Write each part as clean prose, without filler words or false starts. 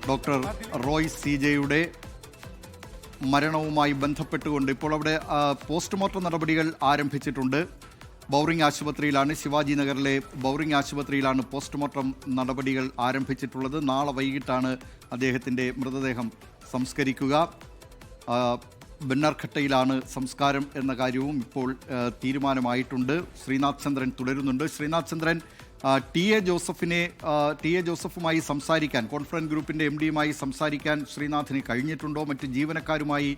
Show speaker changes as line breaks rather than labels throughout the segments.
Doctor Roy CJയുടെ മരണവുമായി ബന്ധപ്പെട്ടുകൊണ്ട് ഇപ്പോൾ അവിടെ പോസ്റ്റ്മോർട്ടം നടപടികൾ ആരംഭിച്ചിട്ടുണ്ട്. ബൗറിംഗ് ആശുപത്രിയിലാണ്, ശിവാജി നഗറിലെ ബൗറിംഗ് ആശുപത്രിയിലാണ് പോസ്റ്റ്മോർട്ടം നടപടികൾ ആരംഭിച്ചിട്ടുള്ളത്. നാളെ വൈകിട്ടാണ് അദ്ദേഹത്തിൻ്റെ മൃതദേഹം സംസ്കരിക്കുക. ബെന്നാർഘട്ടയിലാണ് സംസ്കാരം എന്ന കാര്യവും ഇപ്പോൾ തീരുമാനമായിട്ടുണ്ട്. ശ്രീനാഥ് ചന്ദ്രൻ തുടരുന്നുണ്ട്. ശ്രീനാഥ് ചന്ദ്രൻ, ടി എ ജോസഫുമായി സംസാരിക്കാൻ, കോൺഫറൻസ് ഗ്രൂപ്പിൻ്റെ MDയുമായി സംസാരിക്കാൻ ശ്രീനാഥിന് കഴിഞ്ഞിട്ടുണ്ടോ? മറ്റ് ജീവനക്കാരുമായി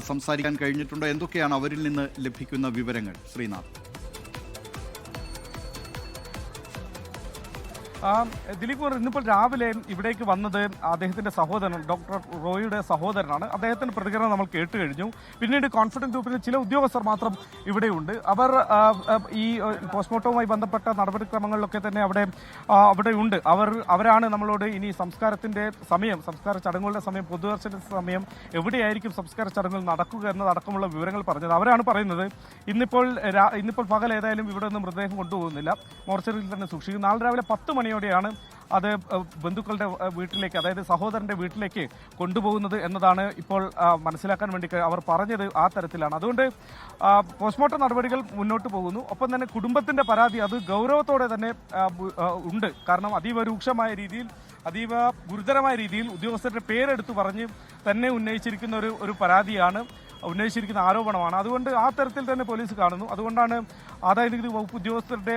സംസാരിക്കാൻ കഴിഞ്ഞിട്ടുണ്ടോ? എന്തൊക്കെയാണ് അവരിൽ നിന്ന് ലഭിക്കുന്ന വിവരങ്ങൾ? ശ്രീനാഥ്.
ദിലീപ് കുമാർ, ഇന്നിപ്പോൾ രാവിലെ ഇവിടേക്ക് വന്നത് അദ്ദേഹത്തിൻ്റെ സഹോദരൻ, ഡോക്ടർ റോയിയുടെ സഹോദരനാണ്. അദ്ദേഹത്തിൻ്റെ പ്രതികരണം നമ്മൾ കേട്ട് കഴിഞ്ഞു. പിന്നീട് കോൺഫിഡൻസ് ഗ്രൂപ്പിലെ ചില ഉദ്യോഗസ്ഥർ മാത്രം ഇവിടെയുണ്ട്. അവർ ഈ പോസ്റ്റ്മോർട്ടവുമായി ബന്ധപ്പെട്ട നടപടിക്രമങ്ങളിലൊക്കെ തന്നെ അവിടെ ഉണ്ട്. അവരാണ് നമ്മളോട് ഇനി സംസ്കാരത്തിൻ്റെ സമയം, സംസ്കാര ചടങ്ങുകളുടെ സമയം, പൊതുദർശന സമയം, എവിടെയായിരിക്കും സംസ്കാര ചടങ്ങുകൾ നടക്കുക എന്നതടക്കമുള്ള വിവരങ്ങൾ പറഞ്ഞത്. അവരാണ് പറയുന്നത് ഇന്നിപ്പോൾ പകൽ ഏതായാലും ഇവിടെ നിന്ന് മൃതദേഹം കൊണ്ടുപോകുന്നില്ല, മോർച്ചറിയിൽ തന്നെ സൂക്ഷിക്കും. നാളെ രാവിലെ 10 മണിയോടെയാണ് അത് ബന്ധുക്കളുടെ വീട്ടിലേക്ക്, അതായത് സഹോദരൻ്റെ വീട്ടിലേക്ക് കൊണ്ടുപോകുന്നത് എന്നതാണ് ഇപ്പോൾ മനസ്സിലാക്കാൻ വേണ്ടി അവർ പറഞ്ഞത്. ആ തരത്തിലാണ്. അതുകൊണ്ട് പോസ്റ്റ്മോർട്ടം നടപടികൾ മുന്നോട്ട് പോകുന്നു. ഒപ്പം തന്നെ കുടുംബത്തിൻ്റെ പരാതി അത് ഗൗരവത്തോടെ തന്നെ ഉണ്ട്. കാരണം അതീവ രൂക്ഷമായ രീതിയിൽ, അതീവ ഗുരുതരമായ രീതിയിൽ ഉദ്യോഗസ്ഥരുടെ പേരെടുത്ത് പറഞ്ഞ് തന്നെ ഉന്നയിച്ചിരിക്കുന്ന ഒരു പരാതിയാണ്, ഉന്നയിച്ചിരിക്കുന്ന ആരോപണമാണ്. അതുകൊണ്ട് ആ തരത്തിൽ തന്നെ പോലീസ് കാണുന്നു. അതുകൊണ്ടാണ് ആദായനികുതി വകുപ്പ് ഉദ്യോഗസ്ഥരുടെ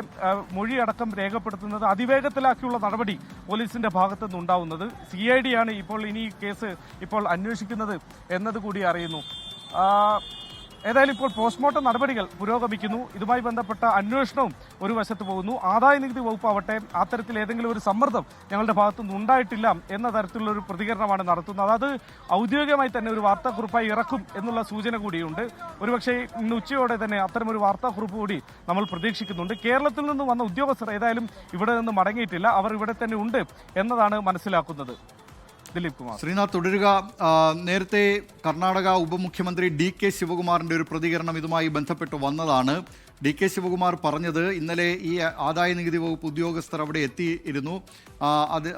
മൊഴിയടക്കം രേഖപ്പെടുത്തുന്നത്. അതിവേഗത്തിലാക്കിയുള്ള നടപടി പോലീസിന്റെ ഭാഗത്തു നിന്നുണ്ടാവുന്നത്. CID ആണ് ഇപ്പോൾ ഇനി ഈ കേസ് ഇപ്പോൾ അന്വേഷിക്കുന്നത് എന്നതുകൂടി അറിയുന്നു. ഏതായാലും ഇപ്പോൾ പോസ്റ്റ്മോർട്ടം നടപടികൾ പുരോഗമിക്കുന്നു. ഇതുമായി ബന്ധപ്പെട്ട അന്വേഷണവും ഒരു വശത്ത് പോകുന്നു. ആദായനികുതി വകുപ്പ് ആവട്ടെ അത്തരത്തിൽ ഏതെങ്കിലും ഒരു സമ്മർദ്ദം ഞങ്ങളുടെ ഭാഗത്തുനിന്ന് ഉണ്ടായിട്ടില്ല എന്ന തരത്തിലുള്ള ഒരു പ്രതികരണമാണ് നടത്തുന്നത്. അത് ഔദ്യോഗികമായി തന്നെ ഒരു വാർത്താക്കുറിപ്പായി ഇറക്കും എന്നുള്ള സൂചന കൂടിയുണ്ട്. ഒരുപക്ഷെ ഇന്ന് ഉച്ചയോടെ തന്നെ അത്തരമൊരു വാർത്താക്കുറിപ്പ് കൂടി നമ്മൾ പ്രതീക്ഷിക്കുന്നുണ്ട്. കേരളത്തിൽ നിന്ന് വന്ന ഉദ്യോഗസ്ഥർ ഏതായാലും ഇവിടെ നിന്ന് മടങ്ങിയിട്ടില്ല, അവർ ഇവിടെ തന്നെ ഉണ്ട് എന്നതാണ് മനസ്സിലാക്കുന്നത്. ദിലീപ് കുമാർ.
ശ്രീനാഥ് തുടരുക. നേരത്തെ കർണാടക ഉപമുഖ്യമന്ത്രി DK ശിവകുമാറിൻ്റെ ഒരു പ്രതികരണം ഇതുമായി ബന്ധപ്പെട്ട് വന്നതാണ്. DK ശിവകുമാർ പറഞ്ഞത് ഇന്നലെ ഈ ആദായനികുതി വകുപ്പ് ഉദ്യോഗസ്ഥർ അവിടെ എത്തിയിരുന്നു. അത്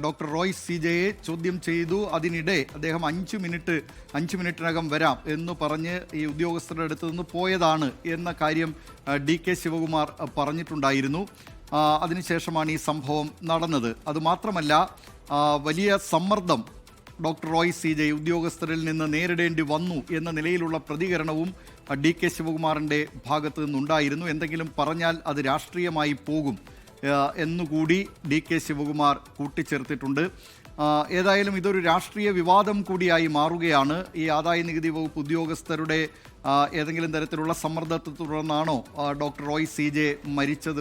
ഡോക്ടർ റോയ് CJയെ ചോദ്യം ചെയ്തു. അതിനിടെ അദ്ദേഹം 5 മിനിറ്റിനകം വരാം എന്ന് പറഞ്ഞ് ഈ ഉദ്യോഗസ്ഥരുടെ അടുത്ത് നിന്ന് പോയതാണ് എന്ന കാര്യം DK ശിവകുമാർ പറഞ്ഞിട്ടുണ്ടായിരുന്നു. അതിനുശേഷമാണ് ഈ സംഭവം നടന്നത്. അതുമാത്രമല്ല, വലിയ സമ്മർദ്ദം ഡോക്ടർ റോയ് CJ ഉദ്യോഗസ്ഥരിൽ നിന്ന് നേരിടേണ്ടി വന്നു എന്ന നിലയിലുള്ള പ്രതികരണവും DK ശിവകുമാറിൻ്റെ ഭാഗത്തു നിന്നുണ്ടായിരുന്നു. എന്തെങ്കിലും പറഞ്ഞാൽ അത് രാഷ്ട്രീയമായി പോകും എന്നുകൂടി DK ശിവകുമാർ കൂട്ടിച്ചേർത്തിട്ടുണ്ട്. ഏതായാലും ഇതൊരു രാഷ്ട്രീയ വിവാദം കൂടിയായി മാറുകയാണ്. ഈ ആദായനികുതി വകുപ്പ് ഉദ്യോഗസ്ഥരുടെ ഏതെങ്കിലും തരത്തിലുള്ള സമ്മർദ്ദത്തെ തുടർന്നാണോ ഡോക്ടർ റോയ് CJ മരിച്ചത്,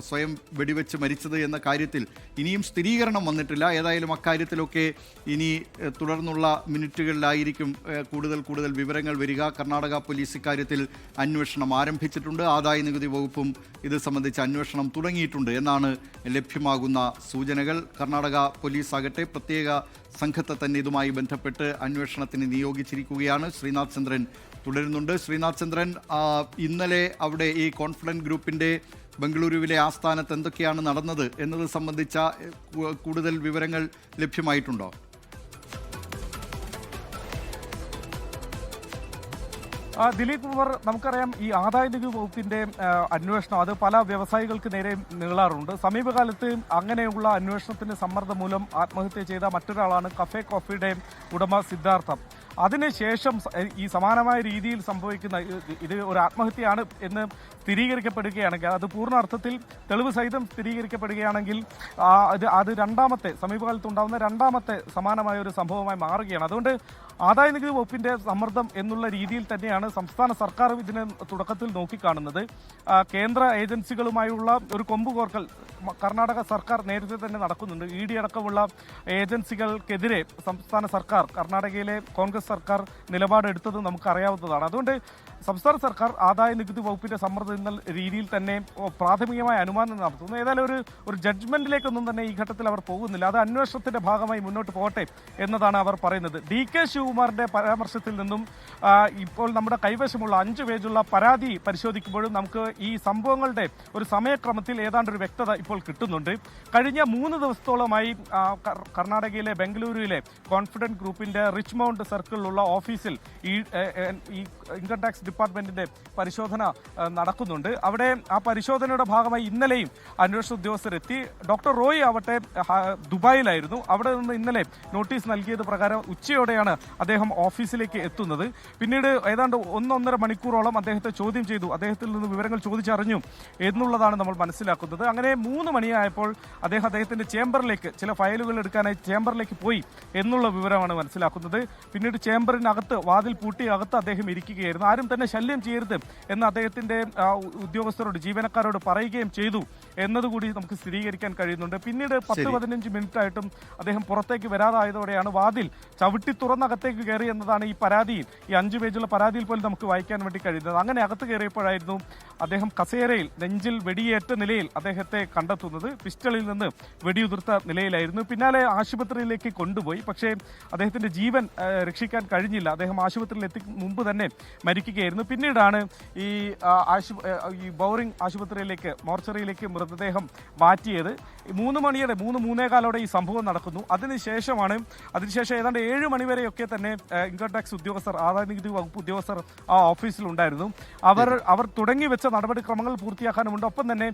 സ്വയം വെടിവെച്ച് മരിച്ചത് എന്ന കാര്യത്തിൽ ഇനിയും സ്ഥിരീകരണം വന്നിട്ടില്ല. ഏതായാലും അക്കാര്യത്തിലൊക്കെ ഇനി തുടർന്നുള്ള മിനിറ്റുകളിലായിരിക്കും കൂടുതൽ വിവരങ്ങൾ വരിക. കർണാടക പോലീസ് ഇക്കാര്യത്തിൽ അന്വേഷണം ആരംഭിച്ചിട്ടുണ്ട്. ആദായനികുതി വകുപ്പും ഇത് സംബന്ധിച്ച് അന്വേഷണം തുടങ്ങിയിട്ടുണ്ട് എന്നാണ് ലഭ്യമാകുന്ന സൂചനകൾ. കർണാടക പോലീസ് ആകട്ടെ പ്രത്യേക സംഘത്തെ തന്നെ ഇതുമായി ബന്ധപ്പെട്ട് അന്വേഷണത്തിന് നിയോഗിച്ചിരിക്കുകയാണ്. ശ്രീനാഥ് ചന്ദ്രൻ തുടരുന്നുണ്ട്. ശ്രീനാഥ് ചന്ദ്രൻ, ഇന്നലെ അവിടെ ഈ കോൺഫിഡൻസ് ഗ്രൂപ്പിൻ്റെ ബംഗളൂരുവിലെ ആസ്ഥാനത്ത് എന്തൊക്കെയാണ് നടന്നത് എന്നത് സംബന്ധിച്ച കൂടുതൽ വിവരങ്ങൾ ലഭ്യമായിട്ടുണ്ടോ?
ദിലീപ് കുമാർ, നമുക്കറിയാം ഈ ആദായനികുതി വകുപ്പിന്റെ അന്വേഷണം അത് പല വ്യവസായികൾക്ക് നേരെ നീളാറുണ്ട്. സമീപകാലത്ത് അങ്ങനെയുള്ള അന്വേഷണത്തിന്റെ സമ്മർദ്ദം മൂലം ആത്മഹത്യ ചെയ്ത മറ്റൊരാളാണ് കഫേ കോഫിയുടെ ഉടമ സിദ്ധാർത്ഥം. അതിനുശേഷം ഈ സമാനമായ രീതിയിൽ സംഭവിക്കുന്ന ഇത് ഒരു ആത്മഹത്യയാണ് എന്ന് സ്ഥിരീകരിക്കപ്പെടുകയാണെങ്കിൽ, അത് പൂർണ്ണ അർത്ഥത്തിൽ തെളിവ് സഹിതം സ്ഥിരീകരിക്കപ്പെടുകയാണെങ്കിൽ അത് സമീപകാലത്തുണ്ടാകുന്ന രണ്ടാമത്തെ സമാനമായ ഒരു സംഭവമായി മാറുകയാണ്. അതുകൊണ്ട് ആദായനികുതി വകുപ്പിന്റെ സമ്മർദ്ദം എന്നുള്ള രീതിയിൽ തന്നെയാണ് സംസ്ഥാന സർക്കാർ ഇതിനെ തുടക്കത്തിൽ നോക്കിക്കാണുന്നത്. കേന്ദ്ര ഏജൻസികളുമായുള്ള ഒരു കൊമ്പുകോർക്കൽ കർണാടക സർക്കാർ നേരത്തെ തന്നെ നടക്കുന്നുണ്ട്. ED അടക്കമുള്ള ഏജൻസികൾക്കെതിരെ സംസ്ഥാന സർക്കാർ, കർണാടകയിലെ കോൺഗ്രസ് സർക്കാർ നിലപാടെടുത്തത് നമുക്കറിയാവുന്നതാണ്. അതുകൊണ്ട് സംസ്ഥാന സർക്കാർ ആദായ നികുതി വകുപ്പിന്റെ സമ്മർദ്ദം എന്ന രീതിയിൽ തന്നെ പ്രാഥമികമായ അനുമാനം നടത്തുന്നു. ഏതായാലും ഒരു ജഡ്ജ്മെന്റിലേക്കൊന്നും തന്നെ ഈ ഘട്ടത്തിൽ അവർ പോകുന്നില്ല. അത് അന്വേഷണത്തിന്റെ ഭാഗമായി മുന്നോട്ട് പോകട്ടെ എന്നതാണ് അവർ പറയുന്നത്. DK ശിവകുമാറിന്റെ പരാമർശത്തിൽ നിന്നും ഇപ്പോൾ നമ്മുടെ കൈവശമുള്ള 5 പേജുള്ള പരാതി പരിശോധിക്കുമ്പോഴും നമുക്ക് ഈ സംഭവങ്ങളുടെ ഒരു സമയക്രമത്തിൽ ഏതാണ്ട് ഒരു വ്യക്തത ഇപ്പോൾ കിട്ടുന്നുണ്ട്. കഴിഞ്ഞ 3 ദിവസത്തോളമായി കർണാടകയിലെ ബംഗളൂരുവിലെ കോൺഫിഡന്റ് ഗ്രൂപ്പിന്റെ റിച്ച്മൗണ്ട് സർക്കിളിലുള്ള ഓഫീസിൽ ഈ ഇൻകം ടാക്സ് ഡിപ്പാർട്ട്മെന്റിന്റെ പരിശോധന നടക്കുന്നുണ്ട്. അവിടെ ആ പരിശോധനയുടെ ഭാഗമായി ഇന്നലെയും അന്വേഷണ ഉദ്യോഗസ്ഥരെത്തി. ഡോക്ടർ റോയ് ആവട്ടെ ദുബായിലായിരുന്നു. അവിടെ നിന്ന് ഇന്നലെ നോട്ടീസ് നൽകിയത് പ്രകാരം ഉച്ചയോടെയാണ് അദ്ദേഹം ഓഫീസിലേക്ക് എത്തുന്നത്. പിന്നീട് ഏതാണ്ട് 1-1.5 മണിക്കൂറോളം അദ്ദേഹത്തെ ചോദ്യം ചെയ്തു. അദ്ദേഹത്തിൽ നിന്ന് വിവരങ്ങൾ ചോദിച്ചറിഞ്ഞു എന്നുള്ളതാണ് നമ്മൾ മനസ്സിലാക്കുന്നത്. അങ്ങനെ 3 മണിയായപ്പോൾ അദ്ദേഹത്തിന്റെ ചേംബറിലേക്ക് ചില ഫയലുകൾ എടുക്കാനായി ചേംബറിലേക്ക് പോയി എന്നുള്ള വിവരമാണ് മനസ്സിലാക്കുന്നത്. പിന്നീട് ചേംബറിനകത്ത് വാതിൽ പൂട്ടി അകത്ത് അദ്ദേഹം ഇരിക്കുകയായിരുന്നു. ആരും തന്നെ ശല്യം ചെയ്യരുത് എന്ന് അദ്ദേഹത്തിന്റെ ഉദ്യോഗസ്ഥരോട് ജീവനക്കാരോട് പറയുകയും ചെയ്തു എന്നതുകൂടി നമുക്ക് സ്ഥിരീകരിക്കാൻ കഴിയുന്നുണ്ട്. പിന്നീട് 10-15 മിനിറ്റ് ആയിട്ടും അദ്ദേഹം പുറത്തേക്ക് വരാതായതോടെയാണ് വാതിൽ ചവിട്ടി തുറന്നകത്തേക്ക് കയറി എന്നതാണ് ഈ പരാതിയിൽ, ഈ 5 പേജുള്ള പരാതിയിൽ പോലും നമുക്ക് വായിക്കാൻ വേണ്ടി കഴിയുന്നത്. അങ്ങനെ അകത്ത് കയറിയപ്പോഴായിരുന്നു അദ്ദേഹം കസേരയിൽ നെഞ്ചിൽ വെടിയേറ്റ നിലയിൽ അദ്ദേഹത്തെ കണ്ടെത്തുന്നത്. പിസ്റ്റളിൽ നിന്ന് വെടിയുതിർത്ത നിലയിലായിരുന്നു. പിന്നാലെ ആശുപത്രിയിലേക്ക് കൊണ്ടുപോയി. പക്ഷേ അദ്ദേഹത്തിന്റെ ജീവൻ രക്ഷിക്കാൻ കഴിഞ്ഞില്ല. അദ്ദേഹം ആശുപത്രിയിൽ മുമ്പ് തന്നെ മരിക്കുകയായിരുന്നു. പിന്നീടാണ് ഈ ബൗറിംഗ് ആശുപത്രിയിലേക്ക് മോർച്ചറിയിലേക്ക് മൃതദേഹം മാറ്റിയത്. 3-3:15 ഈ സംഭവം നടക്കുന്നു. അതിനുശേഷം ഏതാണ്ട് 7 മണിവരെയൊക്കെ തന്നെ ഇൻകം ടാക്സ് ഉദ്യോഗസ്ഥർ, ആദായ നികുതി വകുപ്പ് ഉദ്യോഗസ്ഥർ ആ ഓഫീസിലുണ്ടായിരുന്നു. അവർ തുടങ്ങി വെച്ച നടപടിക്രമങ്ങൾ പൂർത്തിയാക്കാനുമുണ്ട്. ഒപ്പം തന്നെ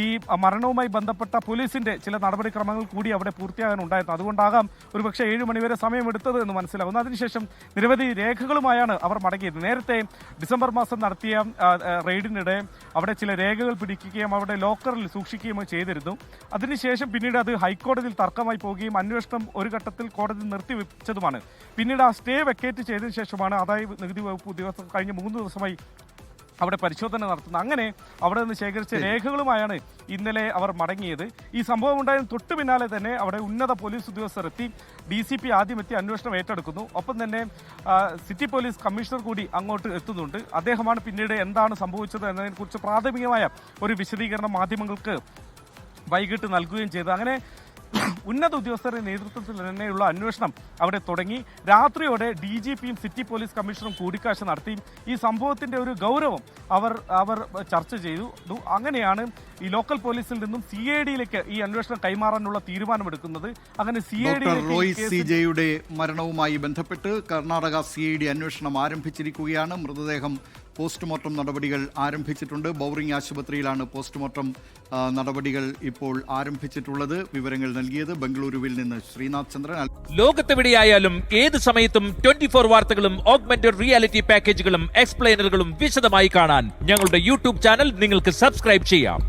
ഈ മരണവുമായി ബന്ധപ്പെട്ട പോലീസിന്റെ ചില നടപടിക്രമങ്ങൾ കൂടി അവിടെ പൂർത്തിയാകാനുണ്ടായിരുന്നു. അതുകൊണ്ടാകാം ഒരുപക്ഷെ 7 മണിവരെ സമയമെടുത്തത് എന്ന് മനസ്സിലാകുന്നു. അതിനുശേഷം നിരവധി രേഖകളുമായാണ് അവർ മടങ്ങിയത്. നേരത്തെ ഡിസംബർ മാസം നടത്തിയ റെയ്ഡിനിടെ അവിടെ ചില രേഖകൾ പിടിക്കുകയും അവിടെ ലോക്കറിൽ സൂക്ഷിക്കുകയും ചെയ്തിരുന്നു. അതിനുശേഷം പിന്നീട് അത് ഹൈക്കോടതിയിൽ തർക്കമായി പോവുകയും അന്വേഷണം ഒരു ഘട്ടത്തിൽ കോടതി നിർത്തിവെച്ചതുമാണ്. പിന്നീട് ആ സ്റ്റേ വെക്കേറ്റ് ചെയ്തതിനു ശേഷമാണ് ആദായ നികുതി വകുപ്പ് ഉദ്യോഗസ്ഥർ കഴിഞ്ഞ 3 ദിവസമായി അവിടെ പരിശോധന നടത്തുന്നത്. അങ്ങനെ അവിടെ നിന്ന് ശേഖരിച്ച രേഖകളുമായാണ് ഇന്നലെ അവർ മടങ്ങിയത്. ഈ സംഭവം ഉണ്ടായതിന് തൊട്ടു പിന്നാലെ തന്നെ അവിടെ ഉന്നത പോലീസ് ഉദ്യോഗസ്ഥർ എത്തി. DCP ആദ്യം എത്തി അന്വേഷണം ഏറ്റെടുക്കുന്നു. ഒപ്പം തന്നെ സിറ്റി പോലീസ് കമ്മീഷണർ കൂടി അങ്ങോട്ട് എത്തുന്നുണ്ട്. അദ്ദേഹമാണ് പിന്നീട് എന്താണ് സംഭവിച്ചത് എന്നതിനെക്കുറിച്ച് പ്രാഥമികമായ ഒരു വിശദീകരണം മാധ്യമങ്ങൾക്ക് വൈകിട്ട് നൽകുകയും ചെയ്തു. അങ്ങനെ ഉന്നത ഉദ്യോഗസ്ഥരുടെ നേതൃത്വത്തിൽ തന്നെയുള്ള അന്വേഷണം അവിടെ തുടങ്ങി. രാത്രിയോടെ DGPയും സിറ്റി പോലീസ് കമ്മീഷണറും കൂടിക്കാഴ്ച നടത്തി. ഈ സംഭവത്തിന്റെ ഒരു ഗൗരവം അവർ ചർച്ച ചെയ്തു. അങ്ങനെയാണ് ഈ ലോക്കൽ പോലീസിൽ നിന്നും CIDയിലേക്ക് ഈ അന്വേഷണം കൈമാറാനുള്ള തീരുമാനമെടുക്കുന്നത്. അങ്ങനെ
CID മരണവുമായി ബന്ധപ്പെട്ട് കർണാടക CID അന്വേഷണം ആരംഭിച്ചിരിക്കുകയാണ്. മൃതദേഹം പോസ്റ്റ്മോർട്ടം നടപടികൾ ആരംഭിച്ചിട്ടുണ്ട്. ബൗറിംഗ് ആശുപത്രിയിലാണ് പോസ്റ്റ്മോർട്ടം നടപടികൾ ഇപ്പോൾ ആരംഭിച്ചിട്ടുള്ളത്. വിവരങ്ങൾ നൽകിയത് ബംഗളൂരുവിൽ നിന്ന് ശ്രീനാഥ് ചന്ദ്രൻ.
ലോകത്തെവിടെയായാലും ഏത് സമയത്തും 24 വാർത്തകളും ഓഗ്മെന്റഡ് റിയാലിറ്റി പാക്കേജുകളും എക്സ്പ്ലെയിനറുകളും വിശദമായി കാണാൻ ഞങ്ങളുടെ YouTube ചാനൽ നിങ്ങൾക്ക് സബ്സ്ക്രൈബ് ചെയ്യാം.